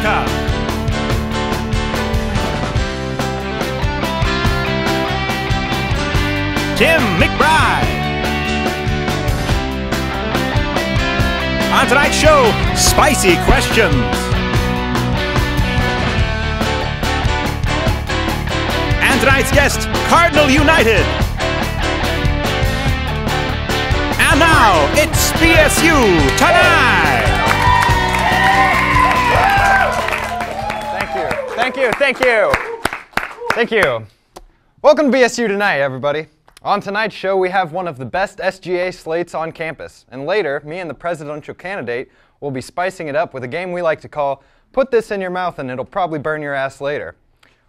America. Tim McBride. On tonight's show, spicy questions. And tonight's guest, Cardinal United. And now, it's BSU Tonight! Thank you. Welcome to BSU Tonight, everybody. On tonight's show, we have one of the best SGA slates on campus. And later, me and the presidential candidate will be spicing it up with a game we like to call Put This in Your Mouth and It'll Probably Burn Your Ass Later.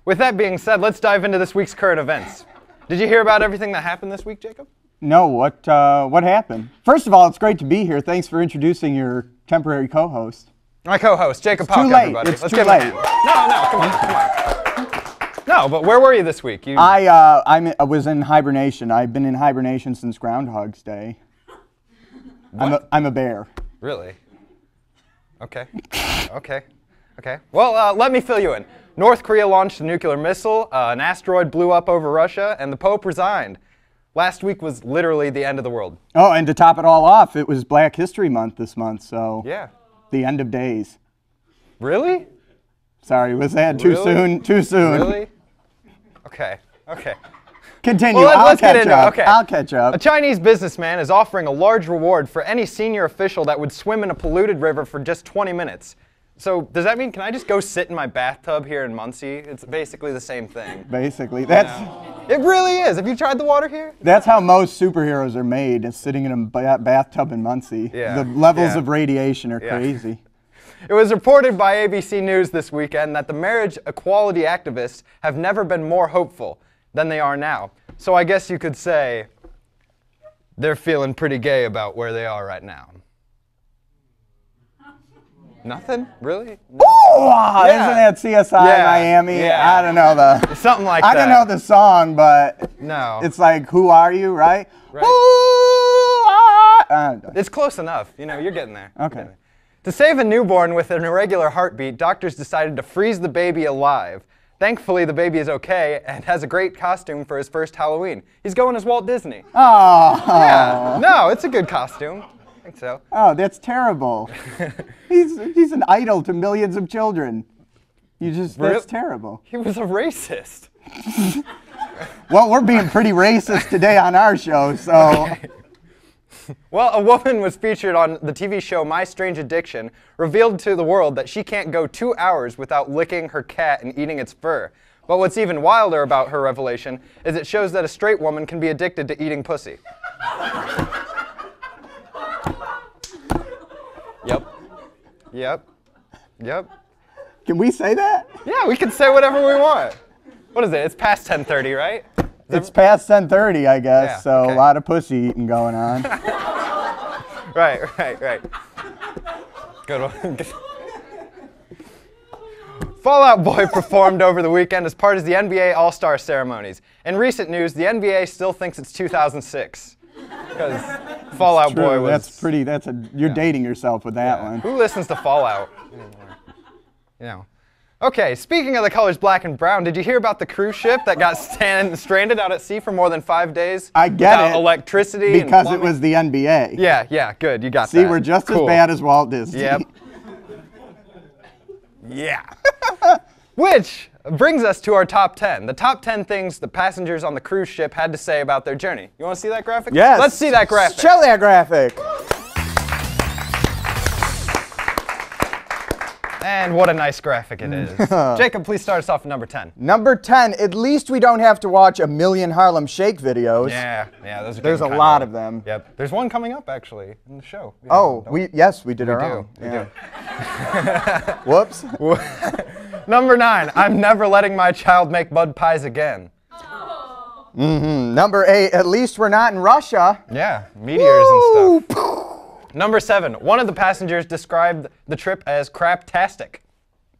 With that being said, let's dive into this week's current events. Did you hear about everything that happened this week, Jacob? No, what happened? First of all, it's great to be here. Thanks for introducing your temporary co-host. My co-host, Jacob Pauck, everybody. It's too late. No, come on. No, but where were you this week? I was in hibernation. I've been in hibernation since Groundhog's Day. What? I'm a bear. Really? Okay. Well, let me fill you in. North Korea launched a nuclear missile, an asteroid blew up over Russia, and the Pope resigned. Last week was literally the end of the world. Oh, and to top it all off, it was Black History Month this month, so yeah. The end of days. Really? Sorry, was that too soon? Too soon. Really? Okay. Continue. Well, I'll let's get catch into up. it. Okay. I'll catch up. A Chinese businessman is offering a large reward for any senior official that would swim in a polluted river for just 20 minutes. So does that mean, can I just go sit in my bathtub here in Muncie? It's basically the same thing. Basically, that's... It really is. Have you tried the water here? That's how most superheroes are made, is sitting in a bathtub in Muncie. Yeah. The levels of radiation are crazy. It was reported by ABC News this weekend that the marriage equality activists have never been more hopeful than they are now. So I guess you could say they're feeling pretty gay about where they are right now. Nothing? Really? No? Oh, yeah. Isn't that CSI Miami? Yeah. I don't know the... Something like that. I don't know the song, but... No. It's like, who are you, right? Right. Who are... It's close enough. You know, you're getting there. Okay. To save a newborn with an irregular heartbeat, doctors decided to freeze the baby alive. Thankfully, the baby is okay and has a great costume for his first Halloween. He's going as Walt Disney. Oh. Yeah. No, it's a good costume. I think so. Oh, that's terrible. He's an idol to millions of children. That's terrible. He was a racist. Well, we're being pretty racist today on our show, so... Okay. Well, a woman was featured on the TV show My Strange Addiction, revealed to the world that she can't go 2 hours without licking her cat and eating its fur. But what's even wilder about her revelation is it shows that a straight woman can be addicted to eating pussy. Yep. Can we say that? Yeah, we can say whatever we want. What is it? It's past 10:30, right? It's past 10:30, I guess, Yeah, so okay. a lot of pussy eating going on. Right. Good one. Fall Out Boy performed over the weekend as part of the NBA All-Star ceremonies. In recent news, the NBA still thinks it's 2006. Because Fall Out Boy was... You're dating yourself with that one. Who listens to Fallout anymore? You know. Okay, speaking of the colors black and brown, did you hear about the cruise ship that got stranded out at sea for more than 5 days? I get without it. Electricity because and it was the NBA. Yeah, good. You got that. See, we're just as bad as Walt Disney. Yep. Yeah. Which brings us to our top 10. The top 10 things the passengers on the cruise ship had to say about their journey. You want to see that graphic? Yes. Let's see that graphic. Show that graphic. And what a nice graphic it is. Jacob, please start us off at number 10. Number 10, at least we don't have to watch a million Harlem Shake videos. Yeah, those are There's a lot of them. Yep. There's one coming up, actually, in the show. Yeah, oh, we did our own. We do. Whoops. Number 9, I'm never letting my child make mud pies again. Number 8, at least we're not in Russia. Yeah, meteors and stuff. Number 7, one of the passengers described the trip as craptastic.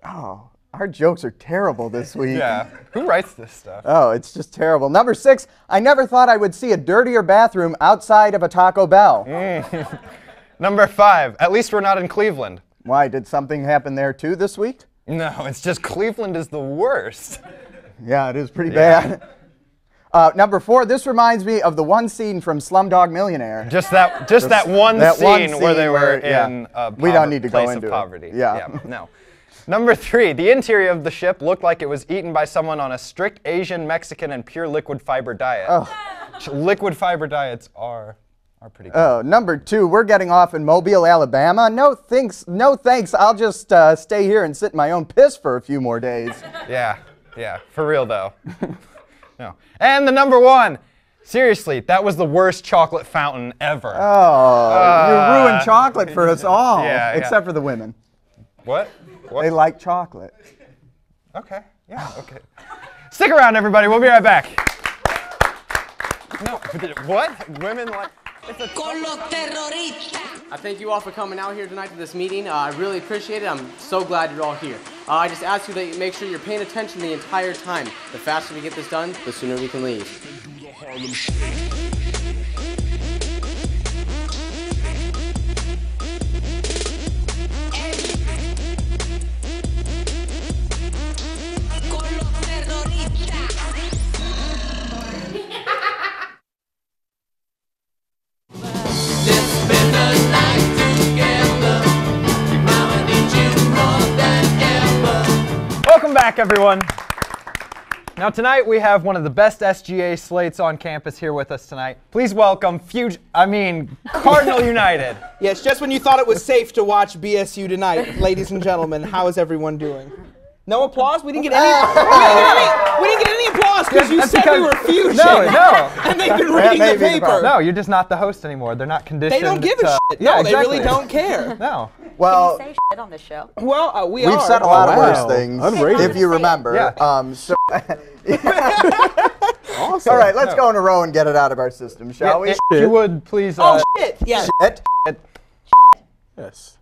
Oh, our jokes are terrible this week. Yeah, who writes this stuff? Oh, it's just terrible. Number 6, I never thought I would see a dirtier bathroom outside of a Taco Bell. Number 5, at least we're not in Cleveland. Why, did something happen there too this week? No, it's just Cleveland is the worst. Yeah, it is pretty bad. Number 4, this reminds me of the one scene from Slumdog Millionaire. Just that one scene where they were in a we don't need to go place into of poverty. it. Yeah. No. Number 3, the interior of the ship looked like it was eaten by someone on a strict Asian, Mexican, and pure liquid fiber diet. Oh. Liquid fiber diets are pretty good. Oh, number 2, we're getting off in Mobile, Alabama. No thanks. I'll just stay here and sit in my own piss for a few more days. Yeah, for real though. No. And the number 1, seriously, that was the worst chocolate fountain ever. Oh, you ruined chocolate for us all, Yeah. except for the women. What? They like chocolate. Okay, yeah, okay. Stick around, everybody. We'll be right back. No, what? Women like... I thank you all for coming out here tonight to this meeting. I really appreciate it. I'm so glad you're all here. I just ask you that you make sure you're paying attention the entire time. The faster we get this done, the sooner we can leave. Welcome back, everyone. Now tonight we have one of the best SGA slates on campus here with us tonight. Please welcome Cardinal United. Yes, just when you thought it was safe to watch BSU Tonight, ladies and gentlemen, how is everyone doing? No applause? We didn't get any. We didn't get any applause because you said we were fusion. No. And they've been reading the paper. No, you're just not the host anymore. They're not conditioned. They don't give a shit. Yeah, No, exactly. they really don't care. No. Well, Can you say shit on this show? Well, we've said a lot of worse things, Unrated. if you remember. Yeah. Awesome. All right, let's go in a row and get it out of our system, shall we? If you would please. Oh, shit. Yeah. Shit. Yes.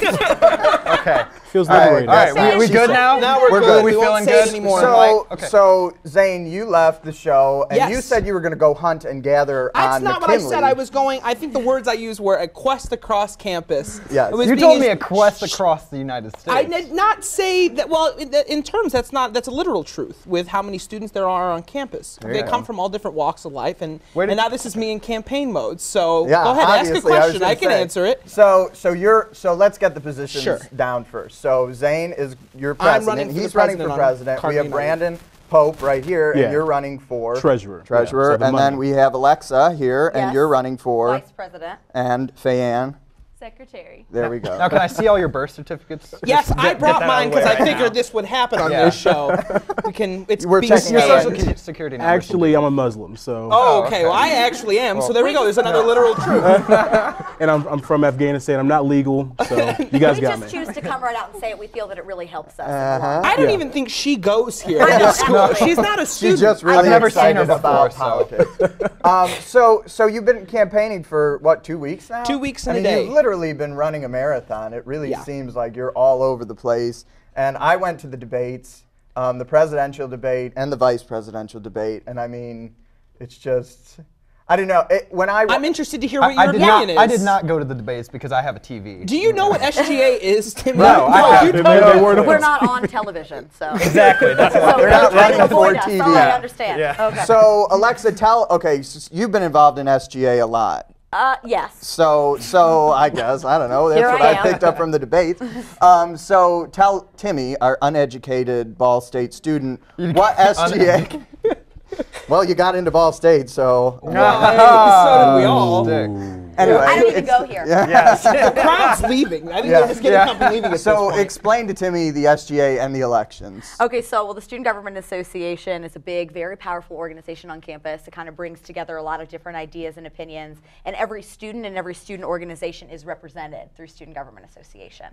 Okay. Feels All right, liberating. All right, we good now? Now we're good. good. We We won't feeling say good? it anymore. So Zane, you left the show, and you Yes. said you were going to go hunt and gather That's on not McKinley. what I said. I was going. I think the words I used were a quest across campus. Yes. It was You being told me used- a quest across the United States. I did not say that. Well, in terms, that's a literal truth with how many students there are on campus. They come from all different walks of life, and now this is me in campaign mode. So Yeah, go ahead, ask a obviously, I was question. I gonna can say. answer it. So let's get the positions Sure. down first. So Zane is your I'm president. running for He's the running president for on president. We Cardinal have United. Brandon Pope right here, Yeah. and you're running for Treasurer. Treasurer, Yeah, so the and money. then we have Alexa here, and Yes. you're running for, Vice President. and Fayanne. Secretary. There we go. Now, can I see all your birth certificates? Yes, Just I get brought that mine out because of I the way figured right this would happen on Yeah. this show. We can. It's We're being checking now. Your scanned. social security number. Actually, I'm a Muslim, so Oh, okay. okay. Well, I actually am. So there we go. There's another literal truth. and I'm from Afghanistan. I'm not legal, so you guys We got just me. choose to come right out and say it. We feel that it really helps us. in the long run. I don't Yeah. even think she goes here I to know, school. actually. She's not a She's student. just really I've never seen her excited about before, politics. So you've been campaigning for what, 2 weeks now? 2 weeks I and a mean, day. You've literally been running a marathon. It really Yeah. seems like you're all over the place. And I went to the debates, the presidential debate and the vice presidential debate, and I mean, it's just, I don't know. I'm interested to hear what I your did opinion is. not. I did not go to the debates because I have a TV. Do you know what SGA is, Tim? No, I you don't. don't. They weren't We're not on television, so. Exactly. That's So why. not trying to running for avoid us. TV. Oh, I Yeah. understand. Yeah. Okay. So Alexa, you've been involved in SGA a lot. Yes. So I guess, I don't know, that's Here what I I am. picked up from the debates. So tell Timmy, our uneducated Ball State student, what SGA... Well, you got into Ball State, so... So did we all. Anyway, I don't even go here. Yes. The crowd's leaving. I think they're just getting up and leaving at this So point. explain to Timmy the SGA and the elections. Okay, so the Student Government Association is a big, very powerful organization on campus. It kind of brings together a lot of different ideas and opinions, and every student and every student organization is represented through Student Government Association.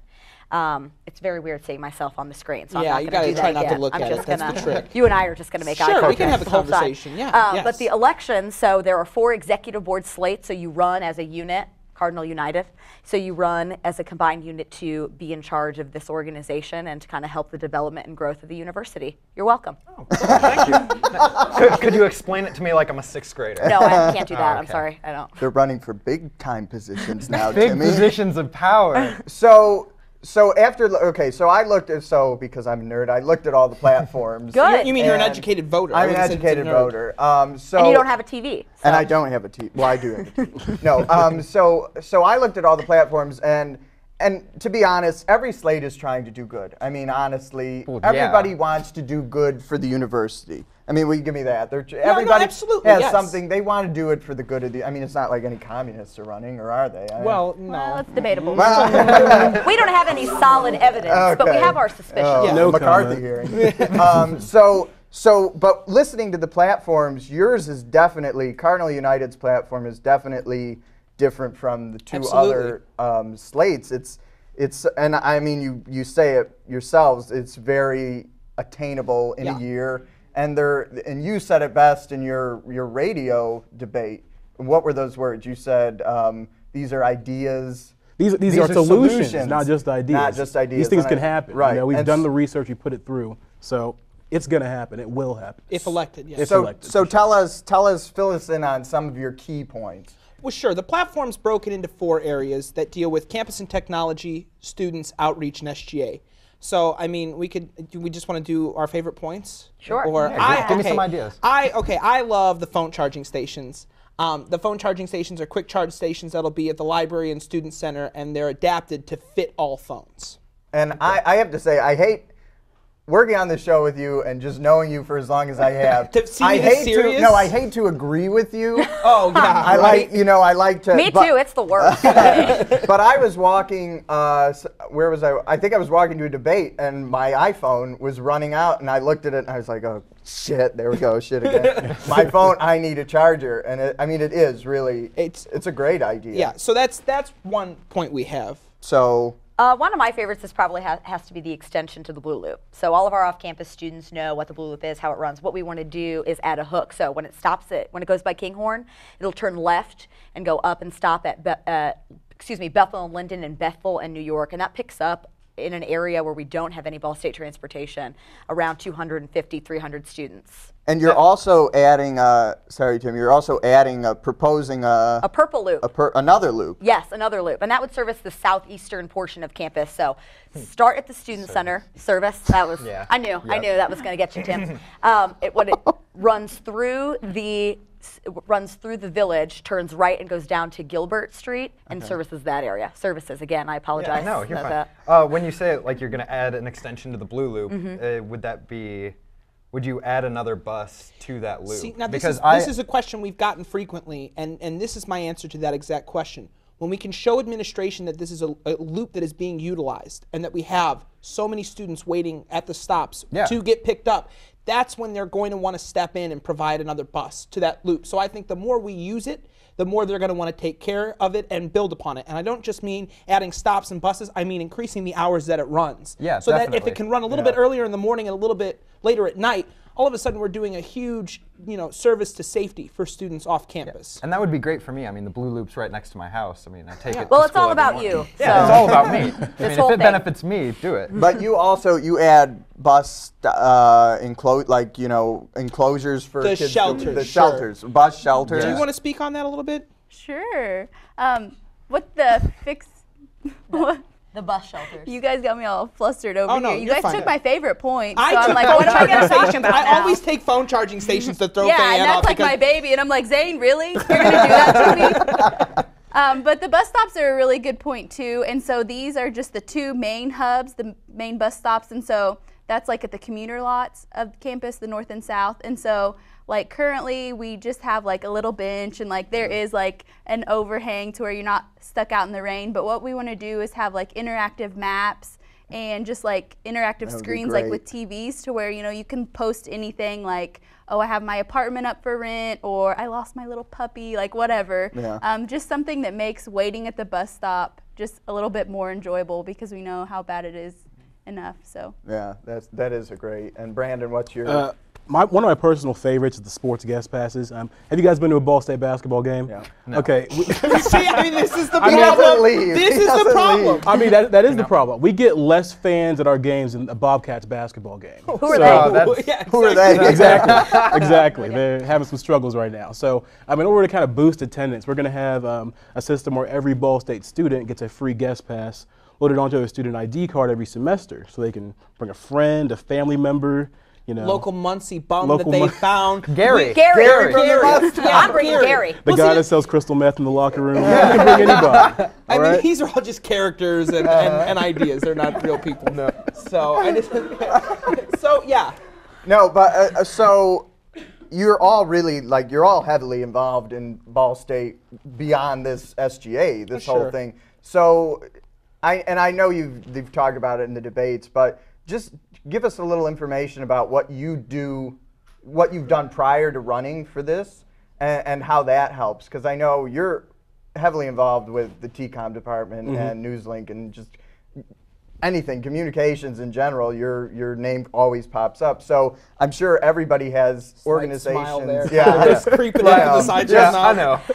It's very weird seeing myself on the screen, so Yeah, I'm you not going gotta to do try that not to again. look I'm at just it. That's gonna, the trick. You and I are just going to make eye Sure, we contact can have a the whole time. conversation. Yeah, yes. But the elections, so there are 4 executive board slates, so you run as a unit, Cardinal United. So you run as a combined unit to be in charge of this organization and to kind of help the development and growth of the university. You're welcome. Thank you. Could you explain it to me like I'm a 6th grader? No, I can't do that. I'm okay. sorry. I don't. They're running for big-time positions now, Big Timmy. positions of power. So So after, okay, so I looked at, because I'm a nerd, I looked at all the platforms. Good. You mean you're an And educated voter? I'm an I wasn't saying educated it's a nerd. voter. So And you don't have a TV. So. And I don't have a TV. Well, I do have a TV. No. So I looked at all the platforms, and to be honest, every slate is trying to do good. I mean, honestly, Well, yeah. everybody wants to do good for the university. I mean, will you give me that? Everybody absolutely, has yes. something. They want to do it for the good of the. I mean, it's not like any communists are running, or are they? Well, no. Well, that's debatable. Well, We don't have any solid evidence, but we Okay. have our suspicions. Oh, Yeah. No McCarthy comment. hearing. But listening to the platforms, yours is definitely, Cardinal United's platform is definitely different from the two Absolutely. other slates. And I mean, you say it yourselves, it's very attainable in Yeah. a year. And you said it best in your radio debate. What were those words? You said these are ideas. These are solutions, not just ideas. Not just ideas. These things And can happen. Right. You know, we've And done the research, we put it through. So it's going to happen. It will happen. If elected, yes. If So, elected, so for sure. fill us in on some of your key points. Well, sure. The platform's broken into 4 areas that deal with campus and technology, students, outreach, and SGA. So, I mean, do we just want to do our favorite points? Sure. Or Yeah, give me some ideas. I love the phone charging stations. The phone charging stations are quick charge stations that'll be at the library and student center, and they're adapted to fit all phones. And I have to say, I hate working on this show with you and just knowing you for as long as I have. To see I me this hate serious? I hate to agree with you. Oh, yeah. I like to. Me but- too, it's the worst. But I was walking, where was I? I think I was walking to a debate, and my iPhone was running out, and I looked at it, and I was like, oh, shit, there we go, shit again. My phone, I need a charger. And it is really, it's a great idea. Yeah, so that's one point we have. So. One of my favorites is probably has to be the extension to the Blue Loop. So all of our off-campus students know what the Blue Loop is, how it runs. What we want to do is add a hook. So when it goes by Kinghorn, it'll turn left and go up and stop at Bethel and Linden and Bethel and New York, and that picks up in an area where we don't have any Ball State transportation, around 250, 300 students. And you're also adding, sorry, Tim, you're also adding, proposing A purple loop. another loop. Yes, another loop, and that would service the southeastern portion of campus. So, start at the student center service. That was Yeah. I knew that was going to get you, Tim. It runs through the village, turns right and goes down to Gilbert Street and services that area. Services again. I apologize. No, you're about fine. When you say like you're going to add an extension to the Blue Loop, would you add another bus to that loop? See, now this is a question we've gotten frequently, and this is my answer to that exact question. When we can show administration that this is a loop that is being utilized and that we have so many students waiting at the stops to get picked up, that's when they're going to want to step in and provide another bus to that loop. So I think the more we use it, the more they're going to want to take care of it and build upon it. And I don't just mean adding stops and buses, I mean increasing the hours that it runs. Yeah, so that if definitely. it can run a little bit earlier in the morning and a little bit later at night, all of a sudden we're doing a huge, service to safety for students off campus. And that would be great for me. I mean, the Blue Loop's right next to my house. I mean, I take it. Well, to it's school all every about morning. you. Yeah, so. it's all about me. I mean, if whole it thing. benefits me, do it. But you add bus enclosures for The kids. shelters, The sure. shelters, bus shelters. Do you want to speak on that a little bit? Sure. What the fix? What? The bus shelters. You guys got me all flustered over Oh, no, here. You you're guys fine. took my favorite point. I so I'm took like, phone what am I charging gonna talk stations. about I now? always take phone charging stations to throw Yeah, Fan and off that's like because my baby, and I'm like, Zane, really? You're gonna do that to me? But the bus stops are a really good point too, and so these are just the 2 main hubs, the main bus stops, and so that's like at the commuter lots of campus, the north and south, and so like currently we just have like a little bench and like there is like an overhang to where you're not stuck out in the rain, but what we want to do is have like interactive maps and just like interactive That would be screens like great. with TVs to where you can post anything like, oh, I have my apartment up for rent, or I lost my little puppy, like whatever. Yeah. Just something that makes waiting at the bus stop just a little bit more enjoyable because we know how bad it is enough. So Yeah, that is a great. And Brandon, what's your? One of my personal favorites is the sports guest passes. Have you guys been to a Ball State basketball game? Yeah. No. Okay. see, I mean, this is the He problem. doesn't leave. This He is the doesn't problem. leave. I mean, that is the problem. We get less fans at our games than a Bobcats basketball game. Who are they? that's- Yeah, Who are they? Exactly. Exactly. They're having some struggles right now. So, I mean, in order to kind of boost attendance, we're going to have a system where every Ball State student gets a free guest pass loaded onto a student ID card every semester, so they can bring a friend, a family member, you know. Local Muncie bum that they found. Gary. Gary. Yeah, I'm bringing Gary. The guy that sells crystal meth in the locker room. You can bring anybody. I mean, these are all just characters and ideas. They're not real people. No. So I just, so yeah. No, but so you're all really, like, you're all heavily involved in Ball State beyond this SGA, this whole thing. So, I know you've talked about it in the debates, but just give us a little information about what you do, what you've done prior to running for this, and how that helps. Because I know you're heavily involved with the TCOM department and NewsLink and just anything, communications in general, your name always pops up. So I'm sure everybody has organizations. Smile there. Yeah, Just creeping up to the side of your mouth.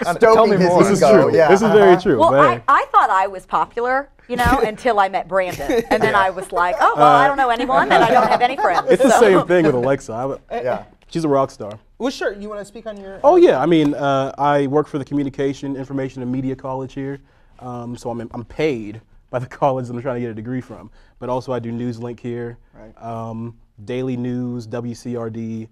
I know. Tell me more. This is true. Yeah. This is very true. Well, but I thought I was popular, you know, until I met Brandon. And then I was like, oh, well, I don't know anyone, and I don't have any friends. it's the same thing with Alexa. Yeah. She's a rock star. Well, sure. You want to speak on your? Oh yeah, I mean, I work for the Communication, Information, and Media College here, so I'm paid by the college that I'm trying to get a degree from. But also I do NewsLink here, daily news, WCRD,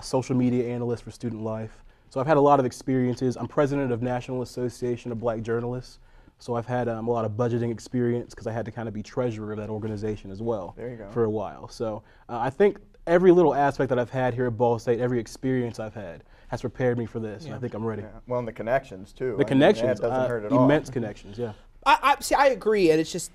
social media analyst for Student Life. So I've had a lot of experiences. I'm president of National Association of Black Journalists. So I've had a lot of budgeting experience because I had to kind of be treasurer of that organization as well for a while. So I think every little aspect that I've had here at Ball State, every experience I've had, has prepared me for this, and I think I'm ready. Yeah. Well, and the connections too. The connections, that doesn't hurt at all. immense connections, yeah. I agree, and it's just,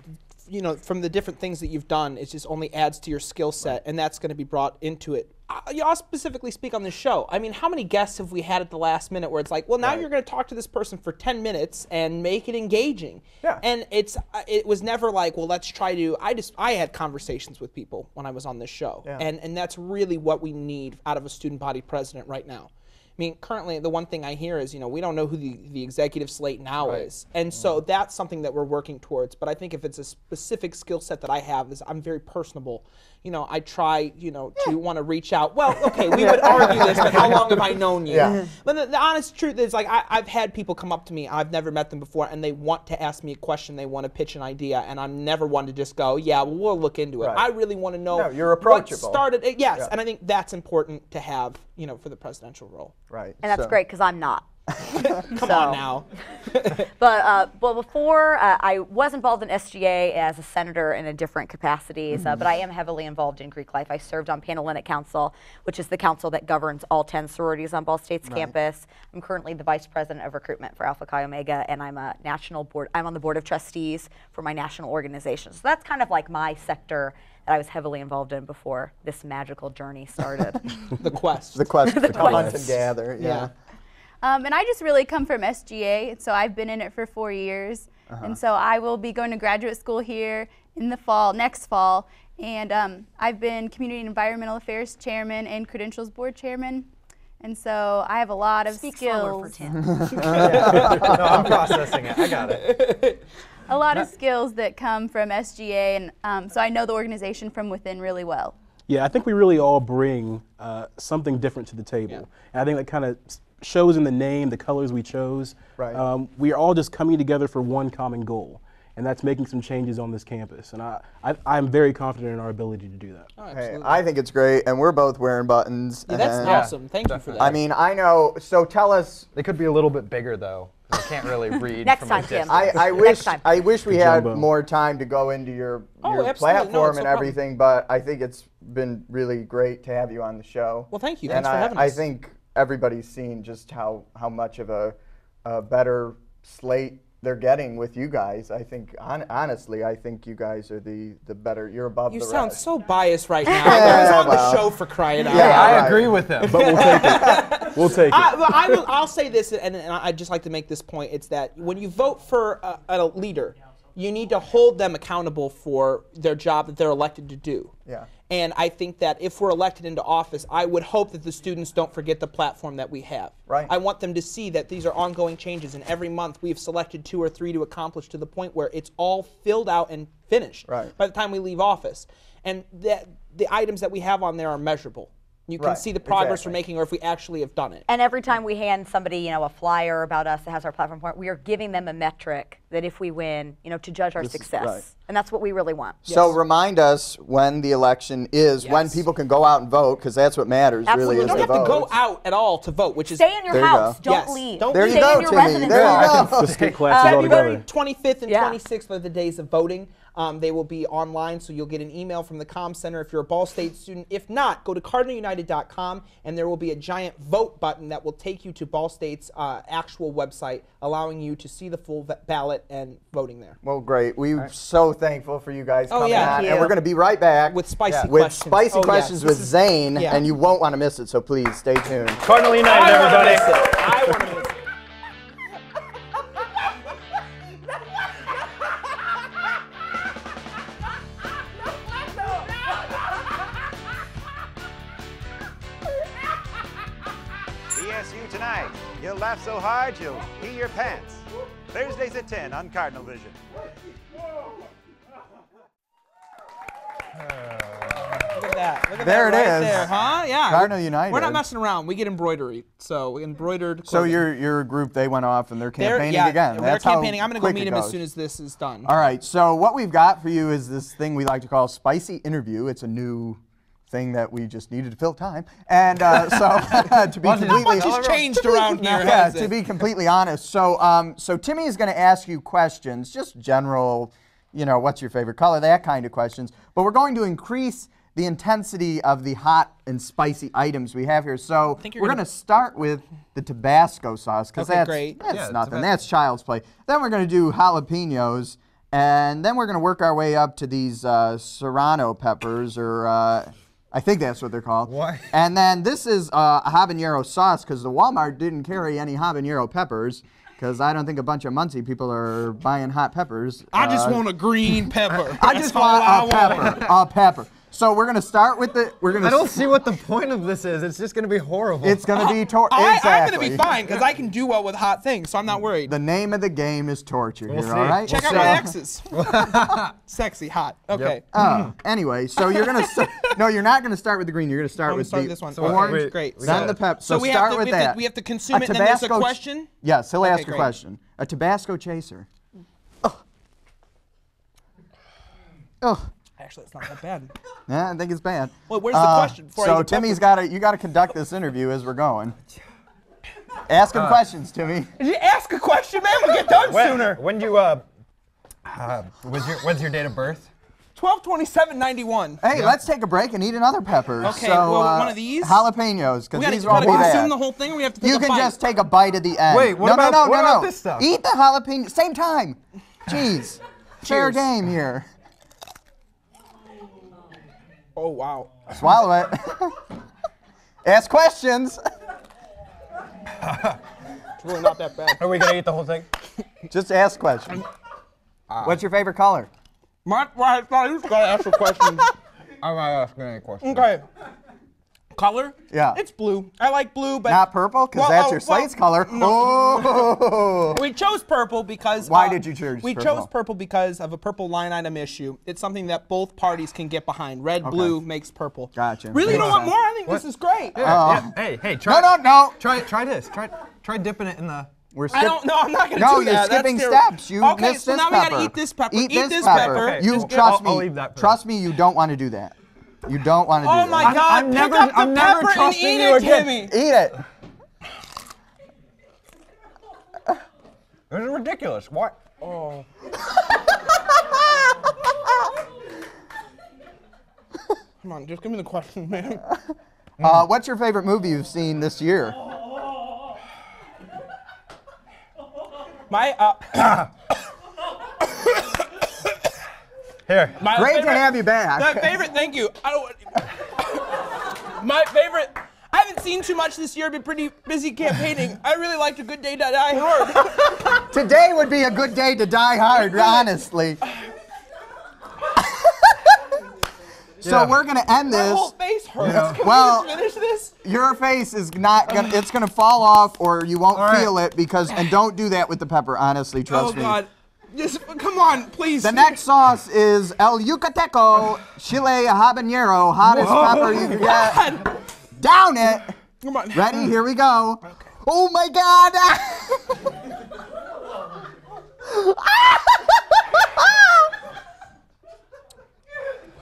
you know, from the different things that you've done, it just only adds to your skill set, and that's going to be brought into it. I'll specifically speak on this show. I mean, how many guests have we had at the last minute where it's like, well, now you're going to talk to this person for 10 minutes and make it engaging. Yeah. And it was never like, well, let's try to, I had conversations with people when I was on this show. Yeah. And that's really what we need out of a student body president right now. I mean, currently, the one thing I hear is, you know, we don't know who the executive slate now is. And so that's something that we're working towards. But I think if it's a specific skill set that I have, is I'm very personable. You know, I try, you know, to want to reach out. Well, okay, we would argue this, but how long have I known you? Yeah. But the honest truth is, like, I've had people come up to me, I've never met them before, and they want to ask me a question, they want to pitch an idea, and I'm never one to just go, yeah, well, we'll look into it. Right. I really want to know No, you're approachable. what started it. Yes, Yeah. and I think that's important to have, you know, for the presidential role. Right. And that's great, because I'm not. Come on now. But well, before I was involved in SGA as a senator in a different capacities, but I am heavily involved in Greek life. I served on Panhellenic Council, which is the council that governs all 10 sororities on Ball State's campus. I'm currently the vice president of recruitment for Alpha Chi Omega, and I'm on the board of trustees for my national organization. So that's kind of like my sector that I was heavily involved in before this magical journey started. The quest. The quest to hunt quest. and gather. Yeah. And I just really come from SGA, so I've been in it for 4 years. And so I will be going to graduate school here in the fall, next fall. And I've been Community and Environmental Affairs Chairman and Credentials Board Chairman. And so I have a lot of Speak skills. slower for Tim. No, I'm processing it. I got it. A lot of skills that come from SGA, and so I know the organization from within really well. Yeah, I think we really all bring something different to the table. And I think that kind of shows in the name, the colors we chose. Right. We are all just coming together for one common goal, and that's making some changes on this campus. And I'm very confident in our ability to do that. Oh, Hey, absolutely. I think it's great, and we're both wearing buttons. Yeah, that's and- awesome. Thank you for that. I mean, I know. So tell us. They could be a little bit bigger though, 'cause I can't really read Next from time, a Tim. distance. I wish we had Jumbo. more time to go into your absolutely. No, platform it's no and problem. everything, but I think it's been really great to have you on the show. Well, thank you. And Thanks for having us. I think everybody's seen just how much of a better slate they're getting with you guys. I think, honestly, I think you guys are the better. You're above You the sound rest. so biased right now. I was on well. the show for crying out Yeah, loud. I right. agree with him. But we'll take it. We'll take it. I'll say this, and I'd just like to make this point. It's that when you vote for a leader, you need to hold them accountable for their job that they're elected to do. Yeah. And I think that if we're elected into office, I would hope that the students don't forget the platform that we have. Right. I want them to see that these are ongoing changes, and every month we've selected 2 or 3 to accomplish to the point where it's all filled out and finished Right. by the time we leave office. And that the items that we have on there are measurable. You can Right, see the progress exactly. we're making, or if we actually have done it. And every time we hand somebody, you know, a flyer about us that has our platform point, we are giving them a metric that if we win, you know, to judge our success. right. And that's what we really want. So Yes. remind us when the election is, when Yes. people can go out and vote, because that's what matters. Absolutely. Really, You is don't the have to vote. go out at all to vote, which is Stay in your There you house. go. Don't Yes. leave. Don't There leave. you Stay go, in your Timmy. residence. There you hall. go. The skip classes all February together. 25th and Yeah. 26th are the days of voting. They will be online, so you'll get an email from the Comm Center if you're a Ball State student. If not, go to cardinalunited.com, and there will be a giant vote button that will take you to Ball State's actual website, allowing you to see the full ballot and voting there. Well, great. We're so thankful for you guys Oh, coming yeah. on. Thank And you. we're going to be right back With spicy with questions. spicy Oh, yes. questions This with is- Zane, yeah. and you won't want to miss it, so please stay tuned. Cardinal United, I wanna everybody. miss it. I want to miss it. BSU Tonight. You'll laugh so hard you'll pee your pants. Thursdays at 10 on Cardinal Vision. Look at that. Look at There that it right is. there, huh? Yeah. Cardinal United. We're not messing around. We get embroidery. So embroidered So clothing. your group, they went off and they're They're- campaigning yeah, again. They're That's how campaigning. I'm going to go quick meet it him as goes. soon as this is done. All right, so what we've got for you is this thing we like to call Spicy Interview. It's a new thing that we just needed to fill time. And so to be completely Much has changed around here. yeah, has to it? be completely honest. So so Timmy is going to ask you questions, just general, you know, what's your favorite color, that kind of questions. But we're going to increase the intensity of the hot and spicy items we have here. So think you're we're gonna- going to start with the Tabasco sauce, because Okay, that's, great. that's Yeah, nothing. Tabasco. That's child's play. Then we're going to do jalapenos, and then we're going to work our way up to these serrano peppers, or I think that's what they're called. Why? And then this is a habanero sauce, because the Walmart didn't carry any habanero peppers, because I don't think a bunch of Muncie people are buying hot peppers. I just want a green pepper. I That's just all want I a pepper. A pepper. So we're gonna start with the. We're gonna. I don't see what the point of this is. It's just going to be horrible. It's gonna be torture. I'm Exactly. going to be fine because I can do well with hot things, so I'm not worried. The name of the game is torture here. see. All right. Check out So- my exes. Sexy, hot. Okay. Anyway, so you're gonna. No, you're not gonna start with the green. You're gonna start I'm gonna with start the this one. orange. Okay, great. Then the pepper. So we start have to, with we have that. to, we have to consume it, and then there's a Tabasco question. Yes, he'll ask a great. question. A Tabasco chaser. Oh. Actually, it's not that bad. Yeah, I think it's bad. Well, where's the question? Before I So eat the Timmy's pepper? you got to conduct this interview as we're going. Ask him questions, Timmy. Did you ask a question, man? We'll get done sooner. When you when's your date of birth? 12/27/91. Hey, let's take a break and eat another pepper. Okay, so, well, one of these? Jalapenos, because We these gotta won't be consume bad. the whole thing, or we have to take You a can bite? just take a bite at the end. Wait, what no, about- no, no, what no, about no. this stuff? Eat the jalapeno. Same time. Jeez. Fair Cheers. game here. Oh, wow. Swallow it. Ask questions. It's really not that bad. Are we going to eat the whole thing? Just ask questions. What's your favorite color? I thought you was going to ask a question. I'm not asking any questions. Okay. Color? Yeah. It's blue. I like blue, but Not purple, because Well, that's oh, your slate's well, color. Oh. we chose purple because Why did you choose We purple? chose purple because of a purple line item issue. It's something that both parties can get behind. Red, blue makes purple. Gotcha. Really, you don't Makes want sense. more? I think this is great. Hey, try No. Try this. Try dipping it in the. We're I don't know. I'm not going to No, do you're that. That's skipping terrible. steps. You okay, missed so this now we pepper. got to eat this pepper. Eat this pepper. Okay. You Just- trust I'll me. leave that first. Trust me. You don't want to do that. You don't want to do Oh that. my God! I'm pick never- up the I'm never pepper and trusting eat you it, again. Timmy. Eat it. This is ridiculous. What? Oh. Come on, just give me the question, man. What's your favorite movie you've seen this year? My Here. my Great favorite, to have you back. My favorite, thank you. My favorite. I haven't seen too much this year. Been pretty busy campaigning. I really liked A Good Day to Die Hard. Today would be a good day to die hard, honestly. So Yeah. we're gonna end My this. whole face hurts. Can Well- we just finish this? Your face is not gonna. It's gonna fall off, or you won't right. feel it because. And don't do that with the pepper. Honestly, trust Oh me. God. Just come on, please. The next sauce is El Yucateco Chile Habanero, hottest pepper you can get. Down it. Come on. Ready? Here we go. Okay. Oh my God.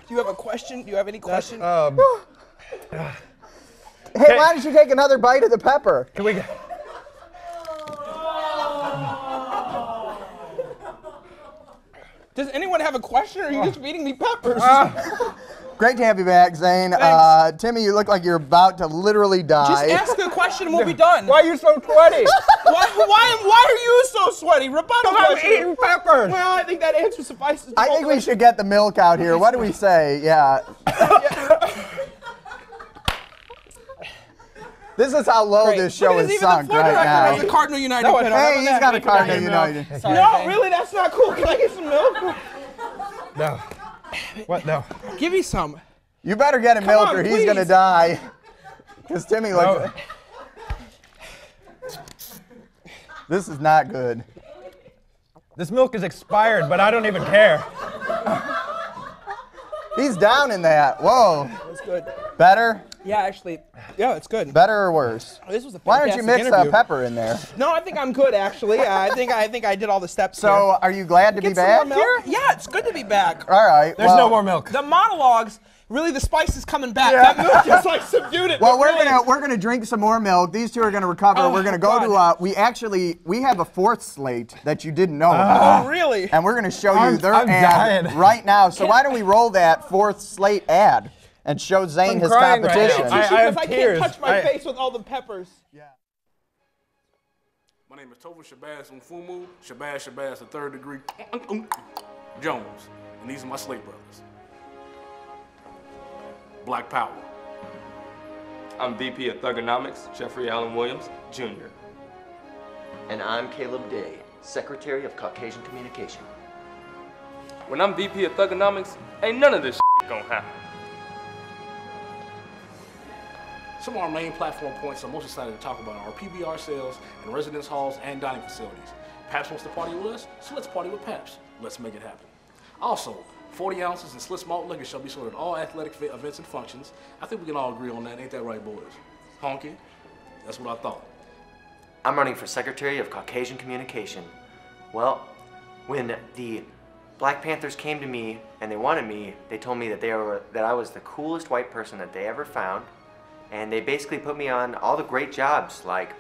Do you have a question? Do you have any question? Hey, why don't you take another bite of the pepper? Can we get... Does anyone have a question, or are you just feeding me peppers? Great to have you back, Zane. Timmy, you look like you're about to literally die. Just ask a question and we'll be done. Why are you so sweaty? Why are you so sweaty? Rebuttal I'm question. eating peppers. Well, I think that answer suffices. I think we should get the milk out here. What do we say? Yeah. This is how low this show is sunk right now. The Cardinal United. No, hey, he's got a Cardinal United. No, really, that's not cool. Can I get some milk? No. What? No. Give me some. You better get him milk or he's gonna die. Because Timmy looks. This is not good. This milk is expired, but I don't even care. He's down in that. Whoa. That's good. Better? Yeah, actually. Yeah, it's good. Better or worse? This was a Why don't you mix pepper in there? No, I think I'm good actually. I think I did all the steps. So, are you glad to be back here? Yeah, it's good to be back. All right. There's no more milk. The monologues, really, the spice is coming back. Yeah. That milk just like subdued it. Well, we're gonna drink some more milk. These two are gonna recover. Oh, we're gonna go to we have a fourth slate that you didn't know about. Oh, really? And we're gonna show you their ad right now. So why don't we roll that fourth slate ad and show Zane his competition? Right I can't touch my face with all the peppers. Yeah. My name is Tova Shabazz Mfumu, Shabazz the third degree Jones, and these are my slate brothers. Black Power. I'm VP of Thugonomics, Jeffrey Allen Williams, Jr. And I'm Caleb Day, Secretary of Caucasian Communication. When I'm VP of Thugonomics, ain't none of this shit gonna happen. Some of our main platform points I'm most excited to talk about are PBR sales and residence halls and dining facilities. Paps wants to party with us, so let's party with Paps. Let's make it happen. Also, 40 ounces and Sliss malt liquor shall be sold at all athletic events and functions. I think we can all agree on that, ain't that right, boys? Honky? That's what I thought. I'm running for Secretary of Caucasian Communication. Well, when the Black Panthers came to me and they wanted me, they told me that I was the coolest white person that they ever found. And they basically put me on all the great jobs like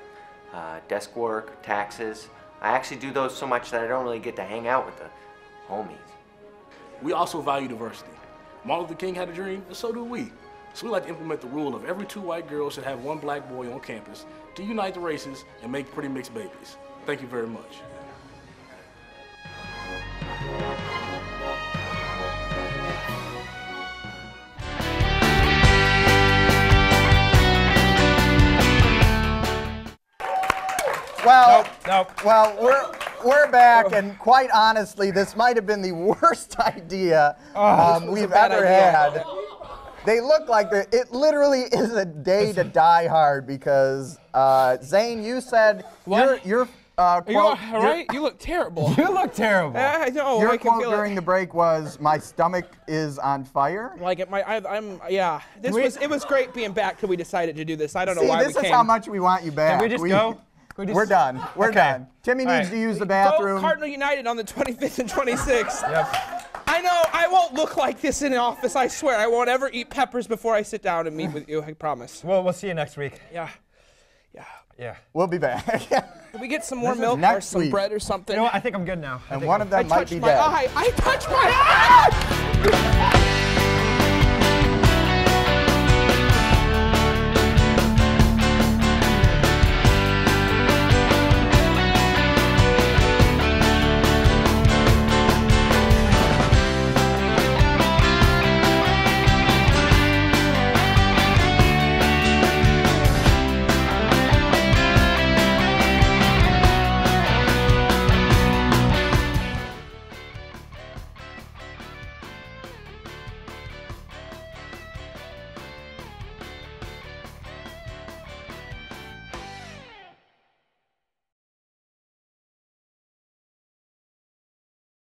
desk work, taxes. I actually do those so much that I don't really get to hang out with the homies. We also value diversity. Martin Luther King had a dream, and so do we. So we like to implement the rule of every 2 white girls should have 1 black boy on campus to unite the races and make pretty mixed babies. Thank you very much. Well, Nope. well, we're back, and quite honestly, this might have been the worst idea we've ever had. They look like it literally is a day to die hard because Zane, you said your Are you all quote, right? You look terrible. You look terrible. I know. your I can quote feel during it. the break was, "My stomach is on fire." Like yeah. It was great being back till we decided to do this. I don't know See, why this we is came. how much we want you back. Can we just go? We're done. We're done. Timmy needs to use the bathroom. Go Cardinal United on the 25th and 26th. Yep. I know, I won't look like this in the office, I swear. I won't ever eat peppers before I sit down and meet with you, I promise. Well, we'll see you next week. Yeah. We'll be back. Can we get some more This is milk or next some week. bread or something? You know what? I think I'm good now. And one of them might be dead. I touched my eye!